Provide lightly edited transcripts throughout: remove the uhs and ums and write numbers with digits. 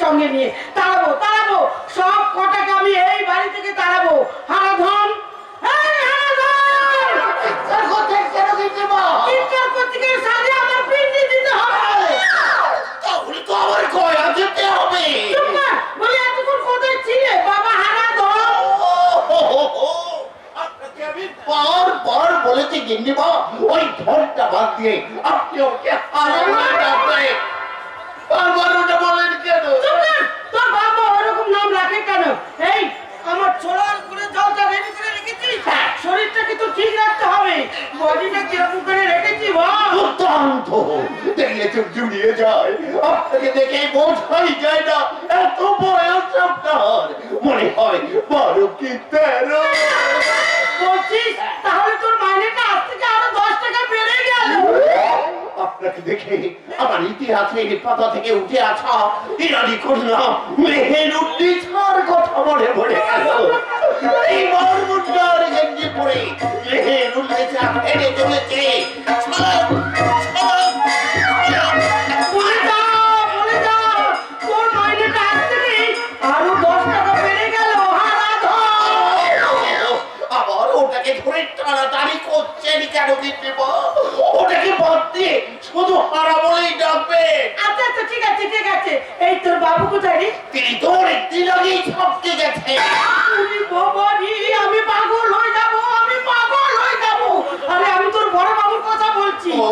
সঙ্গে নিয়ে তাড়াবো তাড়াবো, সব কটাকে আমি এই বাড়ি থেকে তাড়াবো। হারাধন, এই হারাধন, চিৎকার করতে কেন গিন্নিমা? চিৎকার করতে গিয়ে সাথে আমার পিন্ডি দিতে হবে। তাহলে তো আমার গয়া যেতে হবে। চুপ কর, বলি এতক্ষণ কোথায় ছিলে বাবা হারাধন? আপনাকে আমি বারবার বলেছি গিন্নিমা, ওই ধনটা বাদ দিয়ে আপনি ওকে হারাধন ডাকবেন। বারবার ওটা বলেন কেন? চুপ কর, তোর বাবা ওরকম নাম রাখে কেন? এই আমার ছোলার করে জলটা রেডি করে রেখেছিস, শরীরটাকে তো ঠিক রাখতে হবে, বডিটা কিরকম করে রেখেছি বল। দুর্দান্ত, দেখলে চোখ জুড়িয়ে যায়। আপনাকে দেখে বোঝাই যায় না এত বয়স আপনার। মনে হয় 12 কি 13। বলছিস তাহলে তোর মাইনেটা আজ থেকে আরো 10 টাকা বেড়ে গেল। আপনাকে দেখে আমার ইতিহাসের পাতা থেকে উঠে আসা ইরানি কন্যা মেহেরুন্নিসার কথা মনে পড়ে গেল। এই মরমুন্ডার গেঞ্জি পরে মেহেরুন্নিসা হেঁটে চলেছে। বলে দাও, তোর মাইনেটা আজ থেকে আরো 10 টাকা বেড়ে গেল হারাধন। আবার ওটাকে ধরে টানাটানি করছেন কেন গিন্নিমা? ওটাকে বাদ দিয়ে শুধু হারা বলেই ডাকবেন। আচ্ছা আচ্ছা, ঠিক আছে ঠিক আছে। এই তোর বাবু কোথায় রে? তিনি তো অনেকদিন আগেই ছপকে গেছে। উনি বাবা রে, আমি পাগল হয়ে যাব, আমি পাগল হয়ে যাব। আরে আমি তোর বড় বাবুর কথা বলছি। ও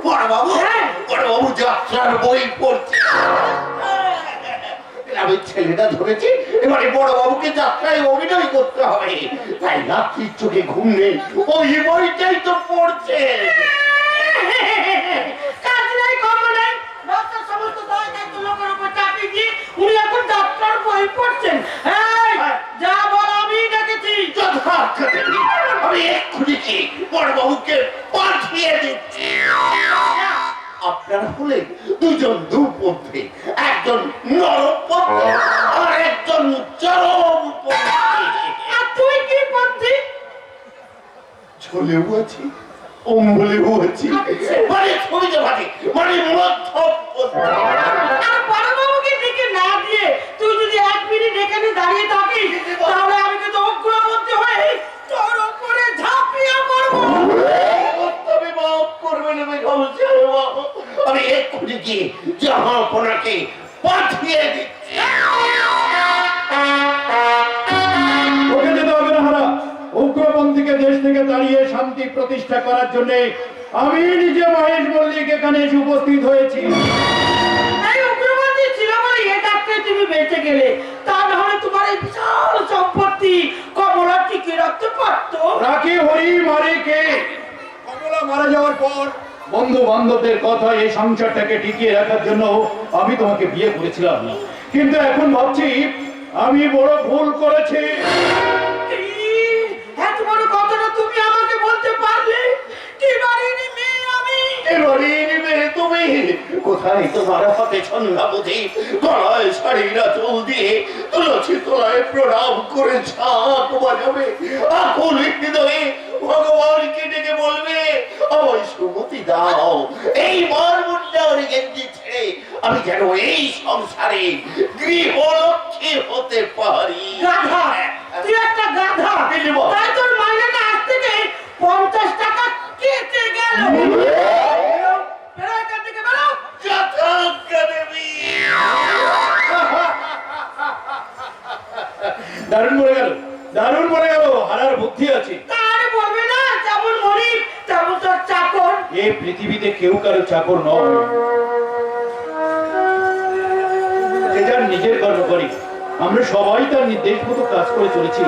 বড়বাবু, হ্যাঁ। বড়বাবু যাত্রার বই পড়ছে। আমি ছেলেটা ধরেছি, এবারে বড়বাবুকে যাত্রায় অভিনয় করতে হবে। তাই রাত্রির চোখে ঘুম নেই, ওই বইটাই তো পড়ছে। কাজ নাই খবর নাই, রাস্তার সমস্ত দায়িত্ব লোকের উপর চাপিয়ে দিয়ে উনি এখন যাত্রার বই পড়ছেন। এই যা বল আমি ডেকেছি। যথার্থ আমি এক্ষুনি কি বড়বাবুকে পাঠিয়ে দিচ্ছি। আপনারা হলেন দুজন দুপন্থী, একজন নরপন্থী আর একজন চরমপন্থী। আর তুই কি পন্থী? ঝোলেও আছি, অম্বলেও আছি, মানে ছবিতে ভাটি, মানে মধ্যপন্থী। আর বড় বাবুকে ডেকে না দিয়ে তুই যদি 1 মিনিট এখানে দাঁড়িয়ে থাকিস, তাহলে আমি কিন্তু অগ্রপন্থী হয়ে তোর উপরে ঝাঁপিয়ে পড়বো। তবে মাফ করবেন বেগম সাহেব, আমি এক্ষুনি গিয়ে জাহাপনাকে পাঠিয়ে দিচ্ছি। ওকে যেতে হবে না হারা। উগ্রপন্থীকে দেশ থেকে তাড়িয়ে শান্তি প্রতিষ্ঠা করার জন্য আমি নিজে মহেশ মল্লিক এখানে এসে উপস্থিত হয়েছি। এই উগ্রপন্থী ছিল বলে এ ডাক্তার তুমি বেঁচে গেলে, তা না হলে তোমার এই বিশাল সম্পত্তি কমলা টিকে রাখতে পারতো। রাখি হরি মারে কে? কমলা মারা যাওয়ার পর বন্ধু বান্ধবদের কথা এই সংসারটাকে টিকিয়ে রাখার জন্য আমি তোমাকে বিয়ে করেছিলাম, কিন্তু এখন ভাবছি আমি বড় ভুল করেছি। এত বড় কথাটা তুমি আমাকে বলতে পারলে? কি বাড়ির মেয়ে আমি? এবারে নেবে তুমি কোথায় তোমার হাতে ছন্দাবধি, গলায় শাড়ির আঁচল দিয়ে তুলসী তলায় প্রণাম করে ঝাঁক বাজাবে, আকুল হৃদয়ে ভগবানকে ডেকে বলবে আমায় সুমতি দাও। এই মরমুন্ডার গেঞ্জি ছেড়ে আমি যেন এই সংসারে গৃহলক্ষ্মী হতে পারি। গাধা, তুই একটা গাধা। তাই তোর মাইনেটা আজ থেকে 50 টাকা কেটে গেল। বেরো এখান থেকে, বেরো। যথাজ্ঞা দেবী। দারুণ পড়ে গেল, দারুণ পড়ে গেল। হারার বুদ্ধি আছে। তার বলবে না, যেমন মরিব তেমন তোর চাকর। এই পৃথিবীতে কেউ কারো চাকর নয়, যে যার নিজের কর্ম করে। আমরা সবাই তার নির্দেশ মতো কাজ করে চলেছি।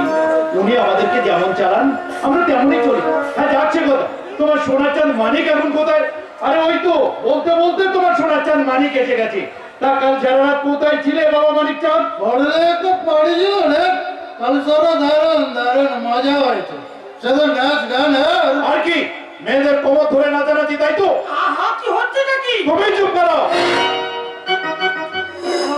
উনি আমাদেরকে যেমন চালান আমরা তেমনই চলি। হ্যাঁ, যাচ্ছে কথা, তোমার সোনার চাঁদ মানিক এখন কোথায়? আরে ওই তো বলতে বলতে তোমার সোনার চাঁদ মানিক এসে গেছে। তা কাল সারা রাত কোথায় ছিলে বাবা মানিক চাঁদ? তো পড়েছিল রে, কাল সারা দারুণ দারুণ মজা হয়েছে। শুধু নাচ গান আর কি মেয়েদের কোমর ধরে নাচানাচি, তাই তো? আহা, কি হচ্ছে নাকি? তুমি চুপ করো।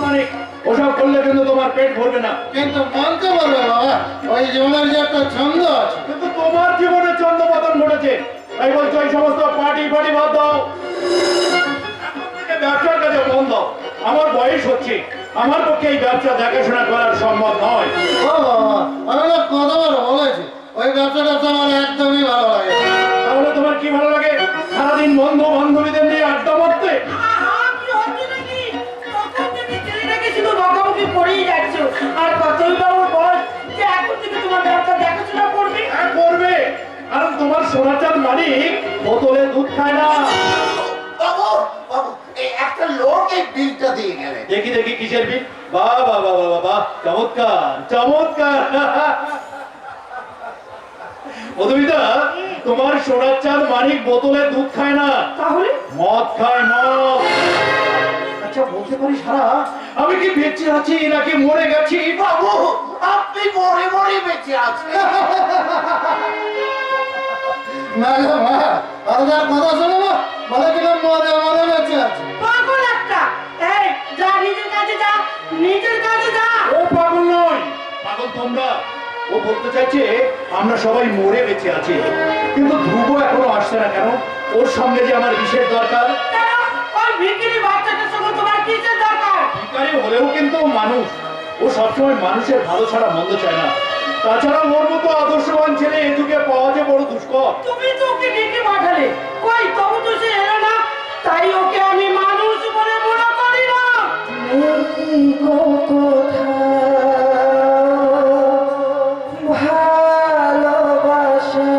মানিক, ওসব করলে কিন্তু তোমার পেট ভরবে না। কিন্তু মানতে পারবে বাবা, ওই জীবনের যে একটা ছন্দ আছে। কিন্তু তোমার জীবনে চন্দ্রপতন ঘটেছে, তাই বলছো এই সমস্ত পার্টি বাদ দাও। এখন থেকে ব্যবসার কাছে বন্ধ দাও। আমার বয়স হচ্ছে, আমার পক্ষে এই ব্যবসা দেখাশোনা করার সম্ভব নয়। ও বাবা, আমি না কতবার বলেছি ওই ব্যবসাটা আমার একদমই ভালো লাগে না। তাহলে তোমার কি ভালো লাগে? সারাদিন বন্ধু বান্ধবীদের নিয়ে আড্ডা মারতে? কি হচ্ছে নাকি? তখন থেকে ছেলেটাকে শুধু বকাবকি করেই যাচ্ছ। আর কতই বাবু বল যে এখন থেকে তোমার ব্যবসা দেখাশোনা করবে? হ্যাঁ করবে, কারণ তোমার সোনাচাঁদ মালিক বোতলে দুধ খায় না। বাবু বাবু এই একটা লোক এই বিলটা দিয়ে গেলেন। দেখি দেখি কিসের বিল? বাহ বাহ বাহ বাহ বাহ, চমৎকার চমৎকার। মধুমিতা, তোমার সোনাচাঁদ মানিক বোতলে দুধ খায় না, তাহলে মদ খায়, মদ। আচ্ছা বলতে পারি সারা, আমি কি বেঁচে আছি নাকি মরে গেছি? বাবু আপনি মরে মরে বেঁচে আছেন। না গো মা, আর যার কথা শোনো না, বলে কিনা মরে মরে বেঁচে আছে। পাগল একটা। এই যা নিজের কাছে যা, নিজের কাছে যা। ও পাগল নয়, পাগল তোমরা। ও বলতে চাইছে আমরা সবাই মরে বেঁচে আছি, কিন্তু ধ্রুব এখনো আসছে না কেন? ওর সঙ্গে যে আমার বিশেষ দরকার। কেন? ওই ভিখিরি বাচ্চাটার সঙ্গে তোমার কিসের দরকার? ভিখারি হলেও কিন্তু ও মানুষ। ও সবসময় মানুষের ভালো ছাড়া মন্দ চায় না। তাছাড়া ওর মতো আদর্শবান ছেলে এ যুগে পাওয়া যে বড় দুষ্কর। তুমি তো ওকে ডেকে পাঠালে, কই তবু তো সে এলো না। তাই ওকে আমি মানুষ বলে মনে করি না। ভালোবাসা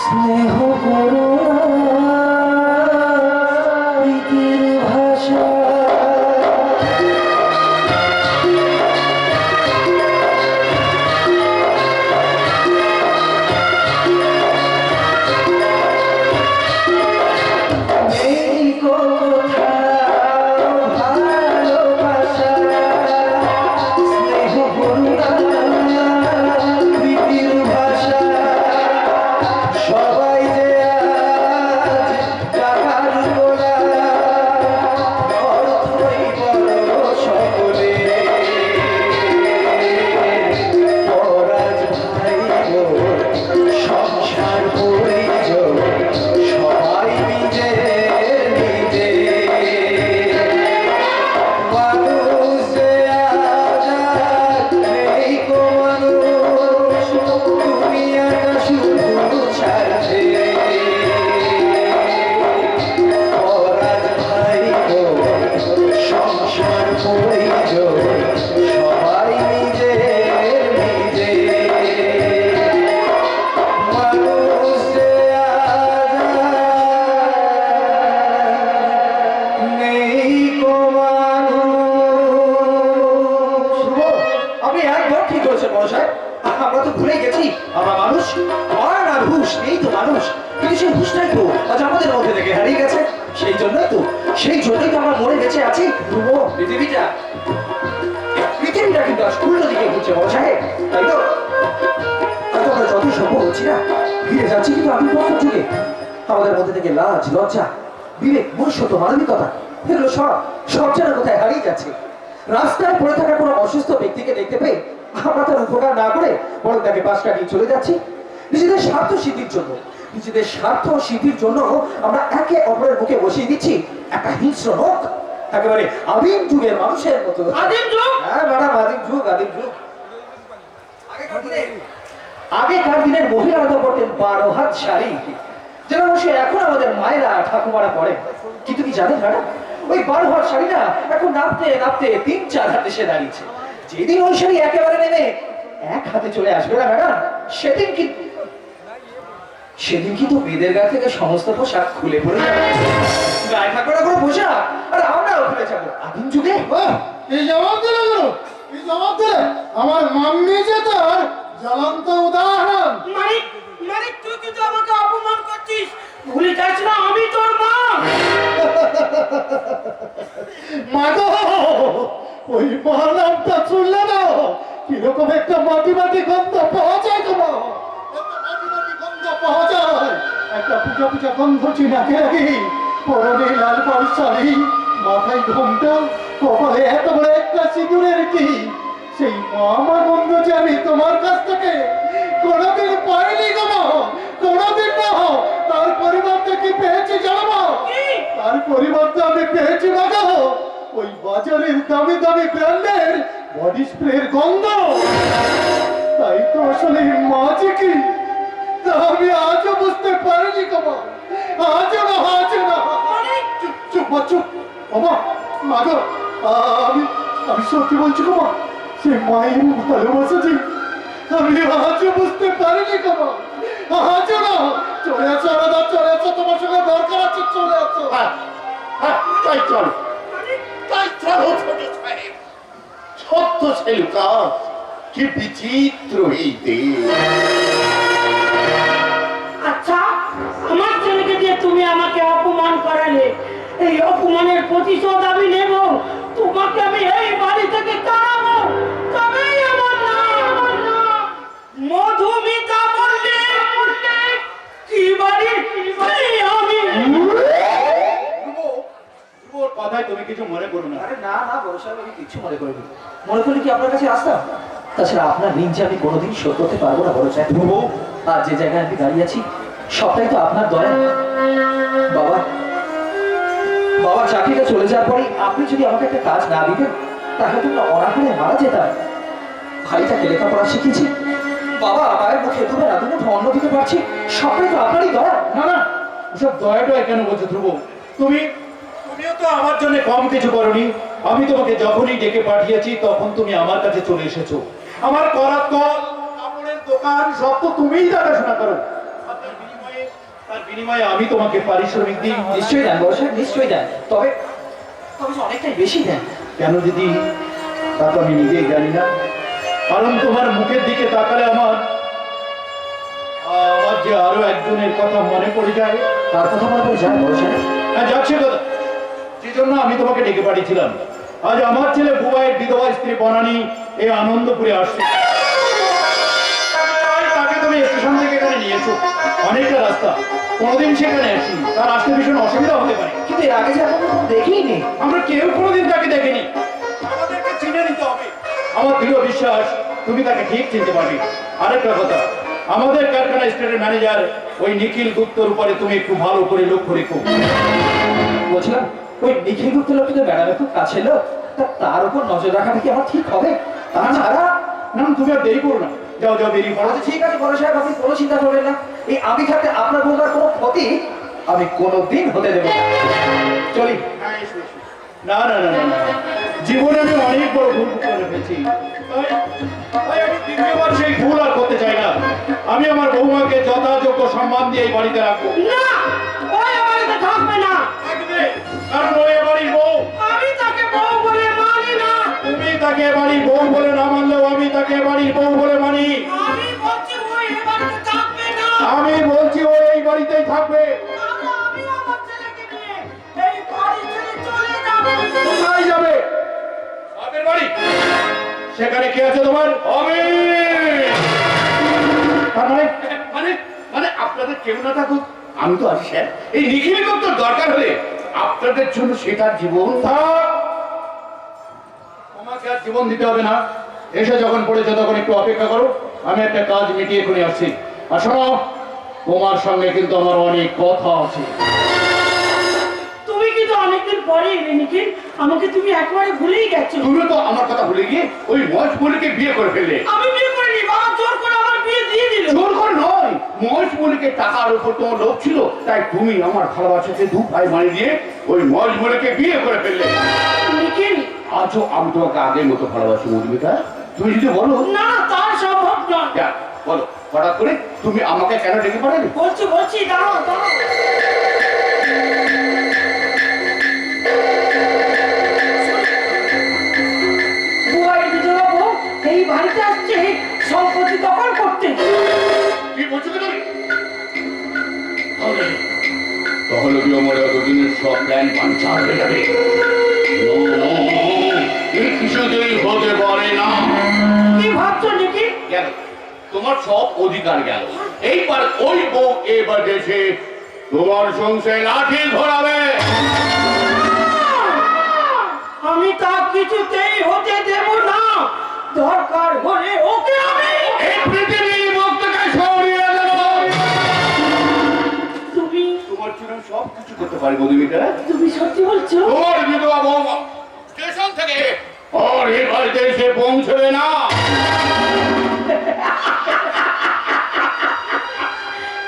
স্নেহ করুণা প্রীতির ভাষা। এই কোথাও ভালোবাসা স্নেহ করুণা প্রীতির ভাষা। সবাই যে আজ টাকার গোলা, অর্থই বড় সকলে। পরাজ ভাই গো, সংসার পরিজন সবাই নিজে নিজে। মানুষ যে আজ নেই গো মানুষ, দুনিয়াটা শুধু ছাড়ছে। পরাজ ভাই গো, সংসার পরিজন সবাই নিজে নিজে। মানুষ যে আজ নেই গো মানুষ। আপনি একদম ঠিক করেছেন মহাশয়। আমরা তো ভুলে গেছি আমরা মানুষ। মরার আর হুঁশ নেই তো মানুষ, কিন্তু সেই হুঁশটাই তো আজ আমাদের মধ্যে থেকে হারিয়ে গেছে। সেই জন্যই তো আমরা মরে বেঁচে আছি। ধ্রুব, পৃথিবীটা কিন্তু আজ উল্টো দিকে ঘুরছে মহাশয়, তাই তো? হয়তো আমরা যতই সম্ভব হচ্ছি না, ফিরে যাচ্ছি কিন্তু আমি প্রথম যুগে। আমাদের মধ্যে থেকে লাজ লজ্জা বিবেক মনুষ্যত্ব মানবিকতা এগুলো সব যেন কোথায় হারিয়ে যাচ্ছে। রাস্তায় পড়ে থাকা কোনো অসুস্থ ব্যক্তিকে দেখতে পেয়ে আমরা তার উপকার না করে বরং তাকে পাশ কাটিয়ে চলে যাচ্ছি নিজেদের স্বার্থ সিদ্ধির জন্য। নিজেদের স্বার্থ সিদ্ধির জন্য আমরা একে অপরের মুখে বসিয়ে দিচ্ছি একটা হিংস্র লোক, একেবারে আদিম যুগের মানুষের মতো। আদিম যুগ? হ্যাঁ ম্যাডাম, আদিম যুগ। আগেকার দিনের মহিলারা তো পড়তেন 12 হাত শাড়ি, যেন সে এখন আমাদের মায়েরা ঠাকুমারা পড়ে। কিন্তু কি জানেন ম্যাডাম, ওই 12 হাত শাড়ি না এখন নাপতে নাপতে 3-4 হাত এসে দাঁড়িয়েছে। যেদিন ওই শাড়ি একেবারে নেমে এক হাতে চলে আসবে না ম্যাডাম, সেদিন কিন্তু মেয়েদের গা থেকে সমস্ত পোশাক খুলে পড়ে যাবে। গায়ে থাকবে না কোনো পোশাক, আর আমরাও খুলে যাবো আদিম যুগে। বাহ, কি জবাব দিলে গুরু, কি জবাব দিলে? আমার মাম্মি যে তার জ্বলন্ত উদাহরণ। মানিক, মানিক তুই কিন্তু আমাকে অপমান করছিস। ভুলে যাস না আমি তোর মা। মাগো, ওই মা নামটা শুনলে না কিরকম একটা মাটি মাটি গন্ধ পাওয়া যায় তোমার। মাটি মাটি গন্ধ পাওয়া যায়, একটা পূজা পূজা গন্ধ চিনাকে রাখি। পরনে লাল পাল শাড়ি, মাথায় ঘোমটা, কপালে এত বড় একটা সিঁদুরের কি। সেই মামা গন্ধ যে আমি তোমার কাছ থেকে কোনোদিন পাইনি গো মা, কোনোদিন না। তার পরিবর্তে কি পেয়েছি জানো? কি? তার তার পরিবর্তে আমি পেয়েছি মাগো ওই বাজারের দামি দামি ব্র্যান্ডের বডি স্প্রের গন্ধ। তাই তো আসলে মাঝে কি তা আমি আজও বুঝতে পারিনি গো মা, আজও না। চুপ চুপ মা, চুপ বাবা মাগো, আমি আমি সত্যি বলছি গো মা, সে মায়ের ভালোবাসা যে আমি আজও বুঝতে পারিনি গো মা, আজও না। চলে আসো আলাদা, চলে আসো, তোমার সঙ্গে দরকার আছে, চলে আসো। হ্যাঁ, হ্যাঁ, তাই চলো ছোট সাহেব। ছোট্ট ছেলুকা, কি বিচিত্র এই দেশ। আচ্ছা, আমার ছেলেকে দিয়ে তুমি আমাকে অপমান করালে, এই অপমানের প্রতিশোধ আমি নেব। তোমাকে আমি এই বাড়ি থেকে তাড়াবো, তবেই আমার নাম মধুমিতা মল্লিক। কি বাড়ি আমি? ওর কথায় তুমি কিছু মনে করো না। আরে না না বড় সাহেব, আমি কিছু মনে করিনি। মনে করলে কি আপনার কাছে আসতাম? তাছাড়া আপনার ঋণ যে আমি কোনোদিন শোধ করতে পারবো না বড় সাহেব। আর যে জায়গায় আমি দাঁড়িয়ে আছি সবটাই তো আপনার দয়া। বাবা বাবা চাকরিটা চলে যাওয়ার পরে আপনি যদি আমাকে একটা কাজ না দিতেন তাহলে তো অনাহারে মারা যেতাম। ভাইটাকে লেখাপড়া শিখেছি, বাবা মায়ের মুখে দুবার আধুনিক অন্ন দিতে পারছি, সবটাই তো আপনারই দয়া। না না, ওসব দয়া টয়া কেন বলছো ধ্রুব? তুমিও তো আমার জন্য কম কিছু করনি। আমি তোমাকে যখনই ডেকে পাঠিয়েছি তখন তুমি আমার কাছে চলে এসেছো। আমার করার কল, কাপড়ের দোকান সব তো তুমিই দেখাশোনা করো। তার বিনিময়ে আমি তোমাকে পারিশ্রমিক দিই। নিশ্চয়ই দেন বড় সাহেব, নিশ্চয়ই দেন, তবে তবে অনেকটাই বেশি দেন। কেন দিদি, তা তো আমি নিজেই জানি না। কারণ তোমার মুখের দিকে তাকালে আমার যে আরো একজনের কথা মনে পড়ে যায়। তার কথা মনে করে যায় বড় সাহেব? হ্যাঁ, যাচ্ছে কথা। যে জন্য আমি তোমাকে ডেকে পাঠিয়েছিলাম। আজ আমার ছেলে বুবাইয়ের বিধবা স্ত্রী বনানী এই আনন্দপুরে আসছে। তাকে তুমি স্টেশন থেকে এখানে নিয়েছো, অনেকটা রাস্তা, কোনোদিন সেখানে আসি, তার আসতে ভীষণ অসুবিধা হতে পারে। কিন্তু এর আগে যে এখন দেখিনি নি। আমরা কেউ কোনোদিন তাকে দেখেনি, আমাদেরকে চিনে নিতে হবে। আমার দৃঢ় বিশ্বাস তুমি তাকে ঠিক চিনতে পারবে। আরেকটা কথা, আমাদের কারখানা স্টেটের ম্যানেজার ওই নিখিল গুপ্তর উপরে তুমি একটু ভালো করে লক্ষ্য রেখো। বলছিলাম ওই নিখিল গুপ্ত লোকটা ম্যাডামের খুব কাছে লোক, তার উপর নজর রাখাটা কি আমার ঠিক হবে? তাছাড়া না, তুমি আর দেরি করো না, যাও যাও বেরিয়ে পড়ো। আচ্ছা ঠিক আছে বড় সাহেব, আপনি কোনো চিন্তা করবেন না। এই আমি থাকতে আপনার বৌমার কোনো ক্ষতি আমি কোনোদিন হতে দেবো না। চলি। না না না না না, জীবনে আমি অনেক বড় ভুল করে ফেলেছি। তাই আমি দ্বিতীয়বার সেই ভুল আর করতে চাই না। আমি আমার বৌমাকে যথাযোগ্য সম্মান দিয়ে এই বাড়িতে রাখবো। না, ওই বাড়িতে থাকবে না। থাকবে, কারণ ওই বাড়ির বউ। আমি তাকে বউ বলে মানি না। তুমি তাকে বাড়ির বউ বলে না মানলেও আমি তাকে বাড়ির বউ বলে মানি। আমি বলছি ওই এ বাড়িতে থাকবে না। আমি বলছি ও এই বাড়িতেই থাকবে। আমি আমার ছেলেকে নিয়ে এই বাড়ি ছেড়ে চলে যাবো। কোথায় যাবে? বাপের বাড়ি। সেখানে কে আছে তোমার? আমি। তার মানে মানে মানে আপনাদের কেউ না থাকুক, আমি তো আছি স্যার। এই নিখিল গুপ্তর দরকার হলে আপনাদের জন্য সেটার জীবন। থাক। তোমাকে আর জীবন দিতে হবে না। এসে যখন পড়েছো তখন একটু অপেক্ষা করো, আমি একটা কাজ মিটিয়ে করে আসছি। আর শোনো, তোমার সঙ্গে কিন্তু আমার অনেক কথা আছে। তুমি কিন্তু অনেকদিন পরে এলে নিখিল, আমাকে তুমি একবারে ভুলেই গেছো। তুমি তো আমার কথা ভুলে গিয়ে ওই মহেশ মল্লিককে বিয়ে করে ফেললে। আমি বিয়ে করিনি, বাবা জোর করে আমার বিয়ে দিয়ে দিল। জোর করে নয়, মহেশ মল্লিকের টাকার উপর তোমার লোভ ছিল, তাই তুমি আমার ভালোবাসাকে দু পাই মারি দিয়ে ওই মহেশ মল্লিককে বিয়ে করে ফেললে। নিখিল, আজও আমি তোমাকে আগের মতো ভালোবাসি মধুমিতা। তুমি যদি বলো না তার সম্ভব নয়। যা, বলো হঠাৎ করে তুমি আমাকে কেন ডেকে পাঠালে? বলছি দাঁড়াও দাঁড়াও। বুয়াইয়ের বিধবা বউ এই বাড়িতে আসছে সম্পত্তি দখল করতে। কি বলছো কি তুমি? তাহলে কি আমার এতদিনের সব প্ল্যান বানচাল হয়ে যাবে? এই কিছুতেই হতে পারে না। কি ভাবছো নিখিল? কেন? তোমার সব অধিকার গেল। এইবার ওই বউ এবার দেশে তোমার সংসারে লাঠি ধরাবে। আমি তা কিছুতেই হতে দেব না। দরকার হলে ওকে আমি এই পৃথিবীর মুখ থেকে সরিয়ে দেব। তুমি তোমার জন্য সব কিছু করতে পারি মধুমিতা? তুমি সত্যি বলছো? তোর বিধবা বৌমা স্টেশন থেকে আর এই বাড়িতে এসে পৌঁছবে না।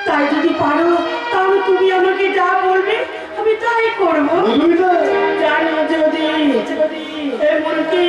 তাই যদি পারো তাহলে তুমি আমাকে যা বলবে আমি তাই করবো। মধুমিতা, জানো যদি এমনকি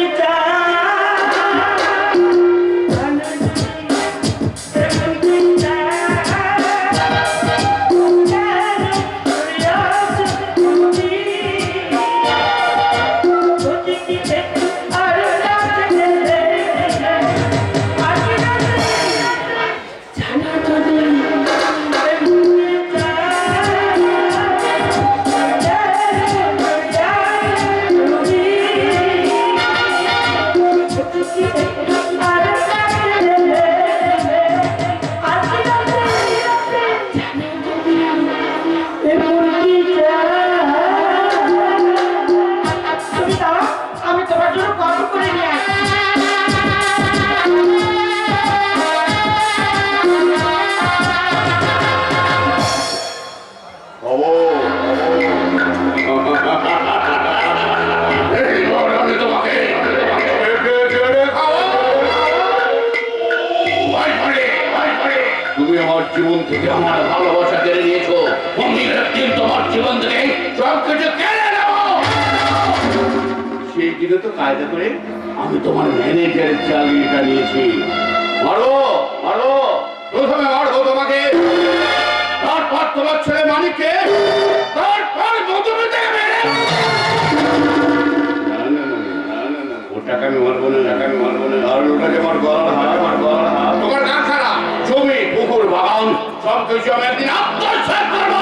আমি তোমার জন্য গল্প করে নিয়ে আসি। এইবার আমি তোমাকে কেটে কেটে খাবো। ভাই ভাই, ভাই ভাই, তুমি আমার জীবন থেকে আমার ভালোবাসা কেড়ে নিয়েছো, আমি একদিন তোমার জীবন থেকে সব কিছু কেড়ে নেব। সেই দিনে তো কায়দা করে আমি তোমার ম্যানেজারের চাকরিটা নিয়েছি। মারো মারো, প্রথমে মারবো তোমাকে, তারপর তোমার ছেলে মানিককে, তারপর মধুমিতাকে মেরে। না না না না না না, ওটাকে আমি মারবো না, ওটাকে আমি মারবো না। আর ওটা যে আমার গলার হাত, আমার গলার হাত। তোমার গান ছাড়া জমি পুকুর বাগান সব কিছু আমি একদিন আত্মসাৎ করবো।